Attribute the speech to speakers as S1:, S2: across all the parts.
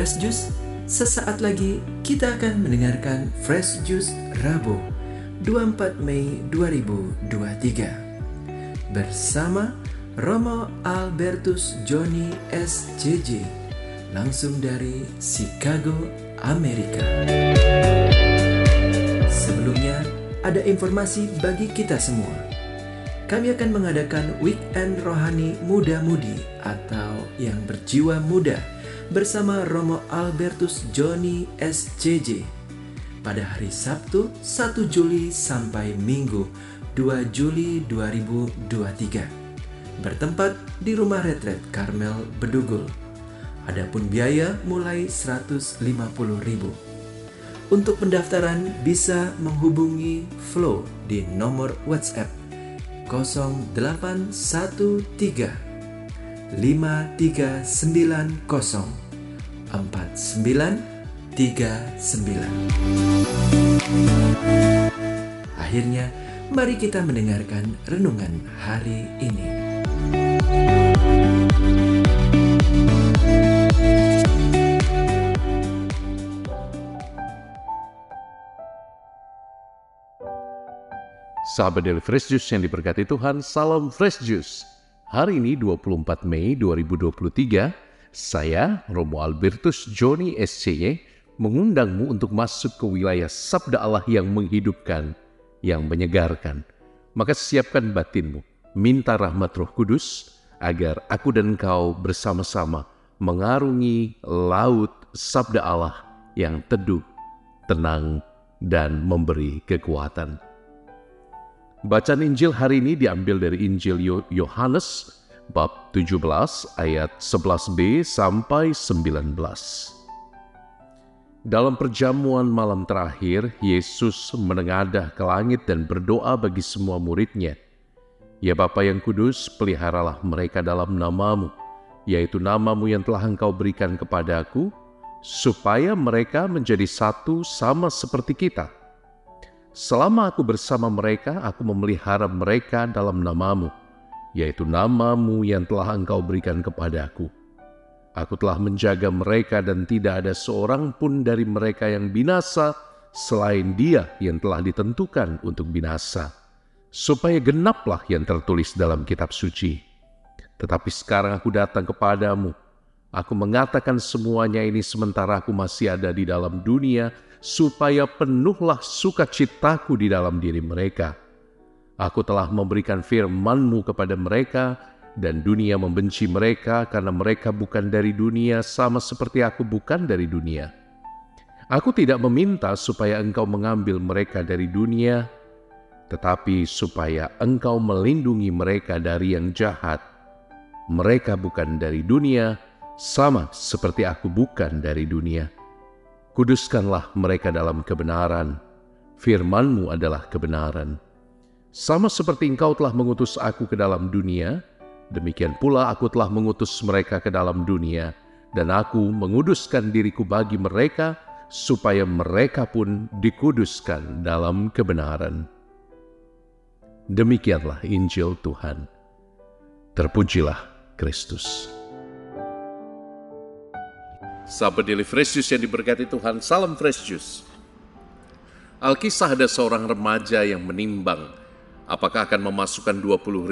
S1: Fresh Juice. Sesaat lagi kita akan mendengarkan Fresh Juice Rabu 24 Mei 2023 bersama Romo Albertus Joni SJJ langsung dari Chicago, Amerika. Sebelumnya ada informasi bagi kita semua. Kami akan mengadakan Weekend Rohani Muda-Mudi atau yang berjiwa muda bersama Romo Albertus Joni SJJ pada hari Sabtu 1 Juli sampai Minggu 2 Juli 2023 bertempat di Rumah Retret Karmel Bedugul. Adapun biaya mulai 150.000. Untuk pendaftaran bisa menghubungi Flow di nomor WhatsApp 0813 5390 4939. Akhirnya, mari kita mendengarkan renungan hari ini.
S2: Sahabat dari Fresh Juice yang diberkati Tuhan, salam Fresh Juice. Hari ini 24 Mei 2023, saya Romo Albertus Joni SJY mengundangmu untuk masuk ke wilayah Sabda Allah yang menghidupkan, yang menyegarkan. Maka siapkan batinmu, minta rahmat Roh Kudus agar aku dan kau bersama-sama mengarungi laut Sabda Allah yang teduh, tenang, dan memberi kekuatan. Bacaan Injil hari ini diambil dari Injil Yohanes bab 17 ayat 11b sampai 19. Dalam perjamuan malam terakhir, Yesus menengadah ke langit dan berdoa bagi semua murid-Nya. Ya Bapa yang kudus, peliharalah mereka dalam nama-Mu, yaitu nama-Mu yang telah Engkau berikan kepadaku, supaya mereka menjadi satu sama seperti kita. Selama aku bersama mereka, aku memelihara mereka dalam nama-Mu, yaitu nama-Mu yang telah Engkau berikan kepadaku. Aku telah menjaga mereka dan tidak ada seorang pun dari mereka yang binasa selain Dia yang telah ditentukan untuk binasa, supaya genaplah yang tertulis dalam kitab suci. Tetapi sekarang aku datang kepadamu. Aku mengatakan semuanya ini sementara aku masih ada di dalam dunia, supaya penuhlah sukacitaku di dalam diri mereka. Aku telah memberikan firman-Mu kepada mereka, dan dunia membenci mereka karena mereka bukan dari dunia, sama seperti aku bukan dari dunia. Aku tidak meminta supaya Engkau mengambil mereka dari dunia, tetapi supaya Engkau melindungi mereka dari yang jahat. Mereka bukan dari dunia, sama seperti aku bukan dari dunia. Kuduskanlah mereka dalam kebenaran. Firman-Mu adalah kebenaran. Sama seperti Engkau telah mengutus aku ke dalam dunia, demikian pula aku telah mengutus mereka ke dalam dunia, dan aku menguduskan diriku bagi mereka, supaya mereka pun dikuduskan dalam kebenaran. Demikianlah Injil Tuhan. Terpujilah Kristus. Sahabat Daily Fresh Juice yang diberkati Tuhan, salam Fresh Juice. Alkisah ada seorang remaja yang menimbang apakah akan memasukkan 20.000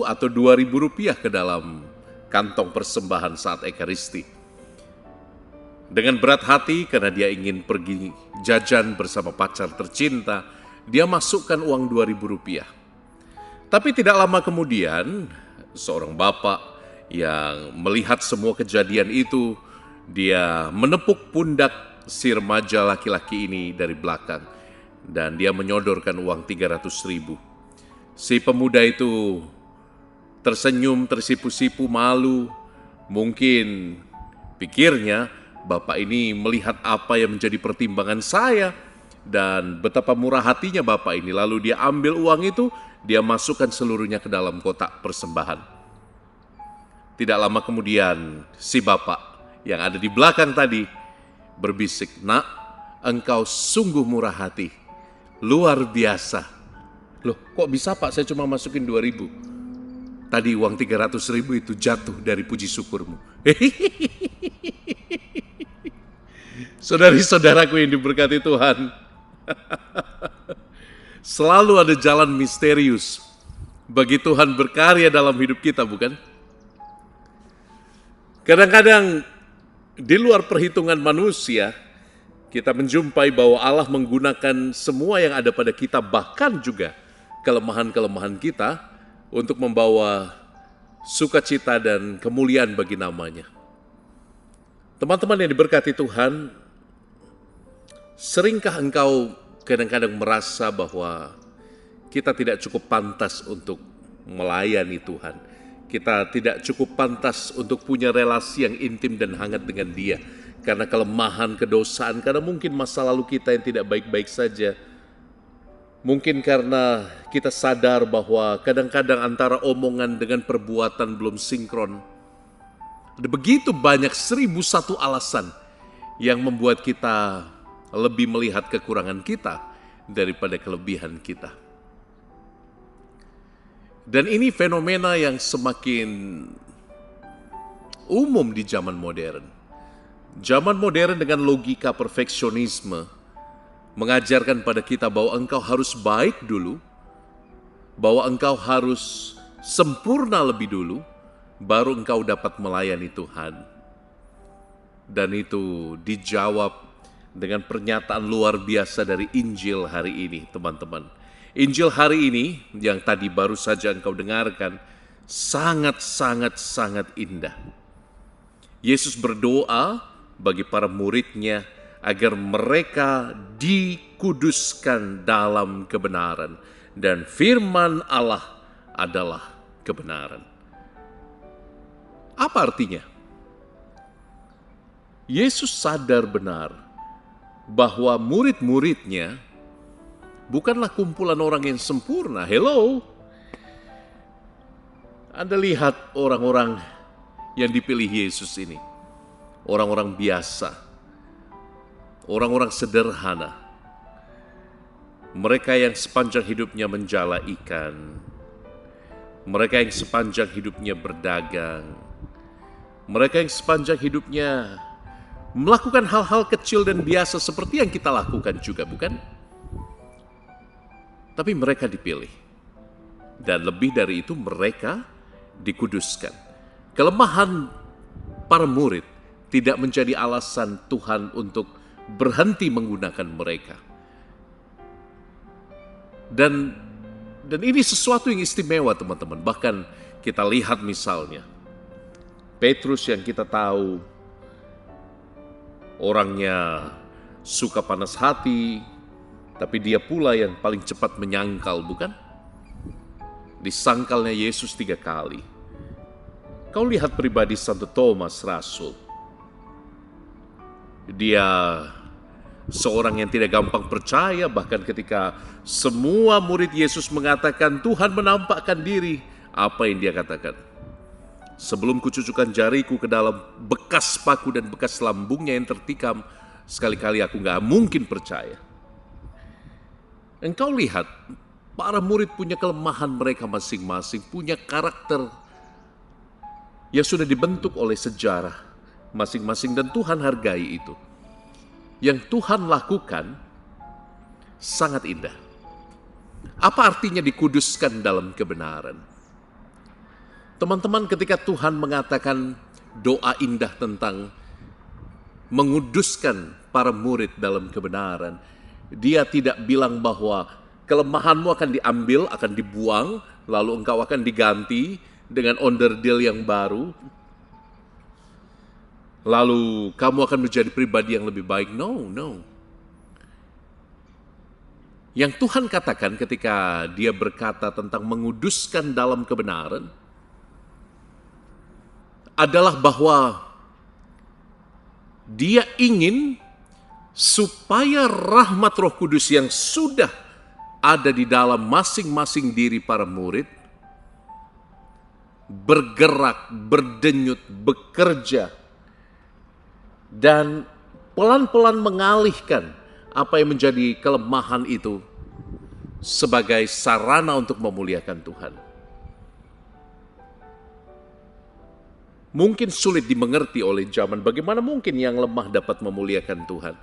S2: atau 2.000 rupiah ke dalam kantong persembahan saat Ekaristi. Dengan berat hati karena dia ingin pergi jajan bersama pacar tercinta, dia masukkan uang 2.000 rupiah. Tapi tidak lama kemudian, seorang bapak yang melihat semua kejadian itu, dia menepuk pundak si remaja laki-laki ini dari belakang dan dia menyodorkan uang 300.000. Si pemuda itu tersenyum, tersipu-sipu, malu. Mungkin pikirnya, bapak ini melihat apa yang menjadi pertimbangan saya dan betapa murah hatinya bapak ini. Lalu dia ambil uang itu, dia masukkan seluruhnya ke dalam kotak persembahan. Tidak lama kemudian, si bapak yang ada di belakang tadi berbisik, "Nak, engkau sungguh murah hati, luar biasa." Loh, kok bisa Pak? Saya cuma masukin 2.000. Tadi uang 300.000 itu jatuh dari puji syukurmu. Saudari-saudaraku yang diberkati Tuhan, selalu ada jalan misterius bagi Tuhan berkarya dalam hidup kita, bukan? Kadang-kadang di luar perhitungan manusia, kita menjumpai bahwa Allah menggunakan semua yang ada pada kita, bahkan juga kelemahan-kelemahan kita, untuk membawa sukacita dan kemuliaan bagi namanya. Teman-teman yang diberkati Tuhan, seringkah engkau kadang-kadang merasa bahwa kita tidak cukup pantas untuk melayani Tuhan? Kita tidak cukup pantas untuk punya relasi yang intim dan hangat dengan Dia. Karena kelemahan, kedosaan, karena mungkin masa lalu kita yang tidak baik-baik saja. Mungkin karena kita sadar bahwa kadang-kadang antara omongan dengan perbuatan belum sinkron. Ada begitu banyak 1001 alasan yang membuat kita lebih melihat kekurangan kita daripada kelebihan kita. Dan ini fenomena yang semakin umum di zaman modern. Zaman modern dengan logika perfeksionisme mengajarkan pada kita bahwa engkau harus baik dulu, bahwa engkau harus sempurna lebih dulu, baru engkau dapat melayani Tuhan. Dan itu dijawab dengan pernyataan luar biasa dari Injil hari ini, teman-teman. Injil hari ini yang tadi baru saja engkau dengarkan sangat indah. Yesus berdoa bagi para muridnya agar mereka dikuduskan dalam kebenaran, dan firman Allah adalah kebenaran. Apa artinya? Yesus sadar benar bahwa murid-muridnya bukanlah kumpulan orang yang sempurna. Hello. Anda lihat orang-orang yang dipilih Yesus ini. Orang-orang biasa. Orang-orang sederhana. Mereka yang sepanjang hidupnya menjala ikan. Mereka yang sepanjang hidupnya berdagang. Mereka yang sepanjang hidupnya melakukan hal-hal kecil dan biasa seperti yang kita lakukan juga, bukan? Tapi mereka dipilih. Dan lebih dari itu, mereka dikuduskan. Kelemahan para murid tidak menjadi alasan Tuhan untuk berhenti menggunakan mereka. Dan ini sesuatu yang istimewa, teman-teman. Bahkan kita lihat misalnya Petrus yang kita tahu orangnya suka panas hati, tapi dia pula yang paling cepat menyangkal, bukan? Disangkalnya Yesus 3 kali. Kau lihat pribadi Santo Thomas Rasul. Dia seorang yang tidak gampang percaya, bahkan ketika semua murid Yesus mengatakan Tuhan menampakkan diri, apa yang dia katakan? Sebelum kucucukkan jariku ke dalam bekas paku dan bekas lambungnya yang tertikam, sekali-kali aku gak mungkin percaya. Engkau lihat, para murid punya kelemahan mereka masing-masing, punya karakter yang sudah dibentuk oleh sejarah masing-masing, dan Tuhan hargai itu. Yang Tuhan lakukan sangat indah. Apa artinya dikuduskan dalam kebenaran? Teman-teman, ketika Tuhan mengatakan doa indah tentang menguduskan para murid dalam kebenaran, Dia tidak bilang bahwa kelemahanmu akan diambil, akan dibuang, lalu engkau akan diganti dengan onderdil yang baru, lalu kamu akan menjadi pribadi yang lebih baik. No. Yang Tuhan katakan ketika Dia berkata tentang menguduskan dalam kebenaran adalah bahwa Dia ingin supaya rahmat Roh Kudus yang sudah ada di dalam masing-masing diri para murid bergerak, berdenyut, bekerja, dan pelan-pelan mengalihkan apa yang menjadi kelemahan itu sebagai sarana untuk memuliakan Tuhan. mungkin sulit dimengerti oleh zaman. Bagaimana mungkin yang lemah dapat memuliakan Tuhan?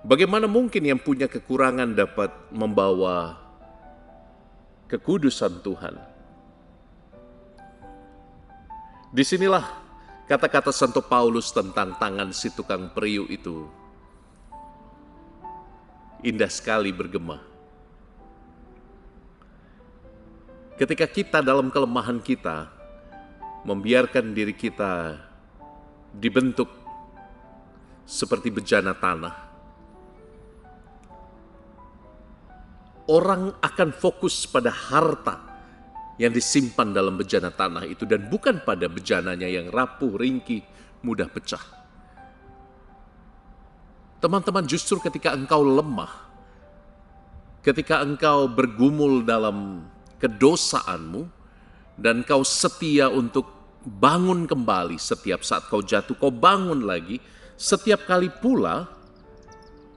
S2: Bagaimana mungkin yang punya kekurangan dapat membawa kekudusan Tuhan? Disinilah kata-kata Santo Paulus tentang tangan si tukang periuk itu indah sekali bergema. Ketika kita dalam kelemahan kita membiarkan diri kita dibentuk seperti bejana tanah, orang akan fokus pada harta yang disimpan dalam bejana tanah itu dan bukan pada bejananya yang rapuh, ringkih, mudah pecah. Teman-teman, justru ketika engkau lemah, ketika engkau bergumul dalam kedosaanmu, dan kau setia untuk bangun kembali setiap saat kau jatuh, kau bangun lagi, setiap kali pula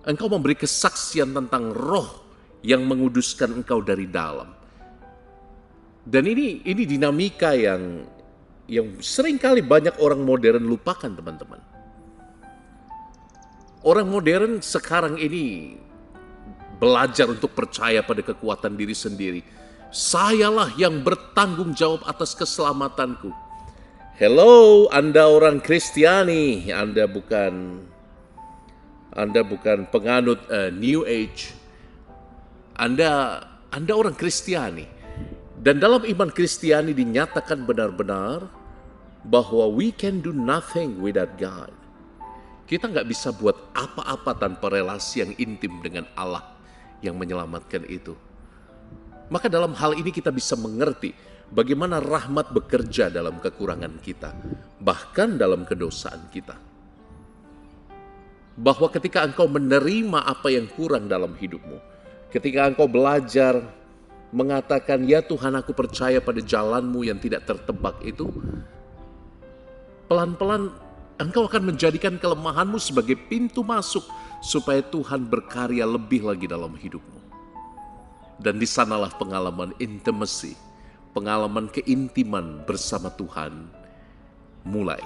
S2: engkau memberi kesaksian tentang roh yang menguduskan engkau dari dalam. Dan ini dinamika yang seringkali banyak orang modern lupakan, teman-teman. Orang modern sekarang ini belajar untuk percaya pada kekuatan diri sendiri. Sayalah yang bertanggung jawab atas keselamatanku. Hello, Anda orang Kristiani, Anda bukan penganut New Age. Anda orang Kristiani. Dan dalam iman Kristiani dinyatakan benar-benar bahwa we can do nothing without God. Kita nggak bisa buat apa-apa tanpa relasi yang intim dengan Allah yang menyelamatkan itu. Maka dalam hal ini kita bisa mengerti bagaimana rahmat bekerja dalam kekurangan kita, bahkan dalam kedosaan kita. Bahwa ketika engkau menerima apa yang kurang dalam hidupmu, ketika engkau belajar mengatakan, ya Tuhan, aku percaya pada jalanmu yang tidak tertebak itu, pelan-pelan engkau akan menjadikan kelemahanmu sebagai pintu masuk supaya Tuhan berkarya lebih lagi dalam hidupmu. Dan di sanalah pengalaman intimacy, pengalaman keintiman bersama Tuhan mulai.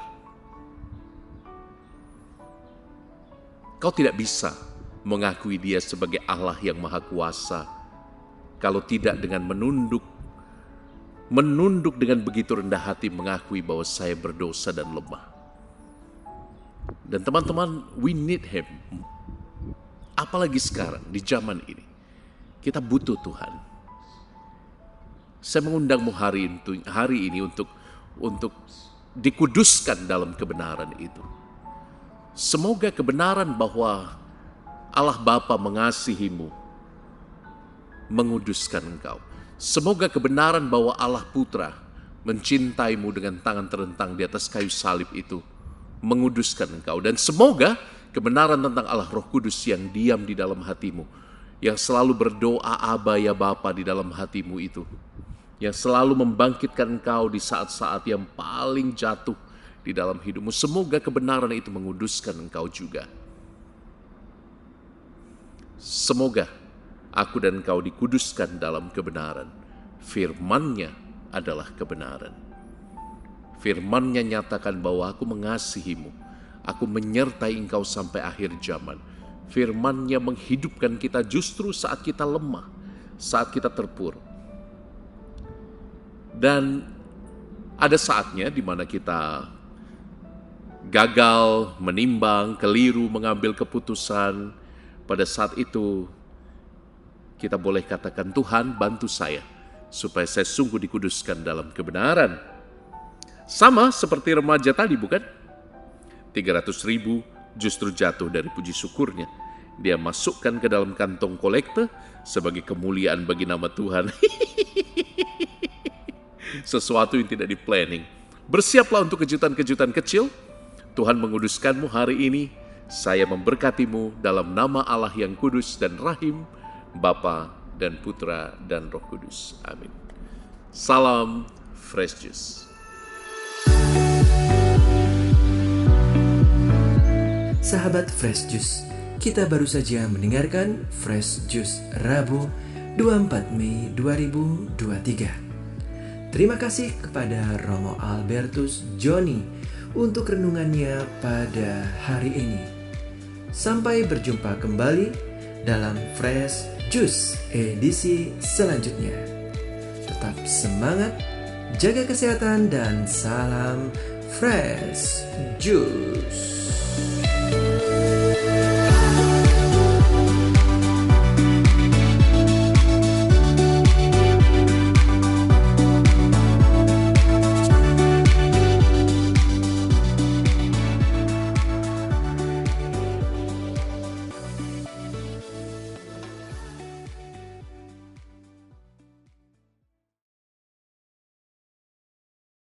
S2: Kau tidak bisa mengakui Dia sebagai Allah yang Maha Kuasa kalau tidak dengan menunduk dengan begitu rendah hati mengakui bahwa saya berdosa dan lemah. Dan teman-teman, we need Him. Apalagi sekarang di zaman ini, kita butuh Tuhan. Saya mengundangmu hari ini untuk dikuduskan dalam kebenaran itu. Semoga kebenaran bahwa Allah Bapa mengasihimu, menguduskan engkau. Semoga kebenaran bahwa Allah Putra mencintaimu dengan tangan terentang di atas kayu salib itu menguduskan engkau. Dan semoga kebenaran tentang Allah Roh Kudus yang diam di dalam hatimu, yang selalu berdoa Aba ya Bapa di dalam hatimu itu, yang selalu membangkitkan engkau di saat-saat yang paling jatuh di dalam hidupmu. Semoga kebenaran itu menguduskan engkau juga. Semoga aku dan engkau dikuduskan dalam kebenaran. Firman-Nya adalah kebenaran. Firman-Nya nyatakan bahwa aku mengasihimu, aku menyertai engkau sampai akhir zaman. Firman-Nya menghidupkan kita justru saat kita lemah, saat kita terpuruk. Dan ada saatnya di mana kita gagal, menimbang, keliru, mengambil keputusan. Pada saat itu kita boleh katakan, Tuhan bantu saya supaya saya sungguh dikuduskan dalam kebenaran. Sama seperti remaja tadi, bukan? 300.000 justru jatuh dari puji syukurnya. Dia masukkan ke dalam kantong kolekte sebagai kemuliaan bagi nama Tuhan. Sesuatu yang tidak di-planning. Bersiaplah untuk kejutan-kejutan kecil. Tuhan menguduskanmu hari ini. Saya memberkatimu dalam nama Allah yang kudus dan rahim, Bapa dan Putra dan Roh Kudus. Amin. Salam Fresh Juice.
S1: Sahabat Fresh Juice, kita baru saja mendengarkan Fresh Juice Rabu 24 Mei 2023. Terima kasih kepada Romo Albertus Joni untuk renungannya pada hari ini. Sampai berjumpa kembali dalam Fresh Juice edisi selanjutnya. Tetap semangat, jaga kesehatan, dan salam Fresh Juice.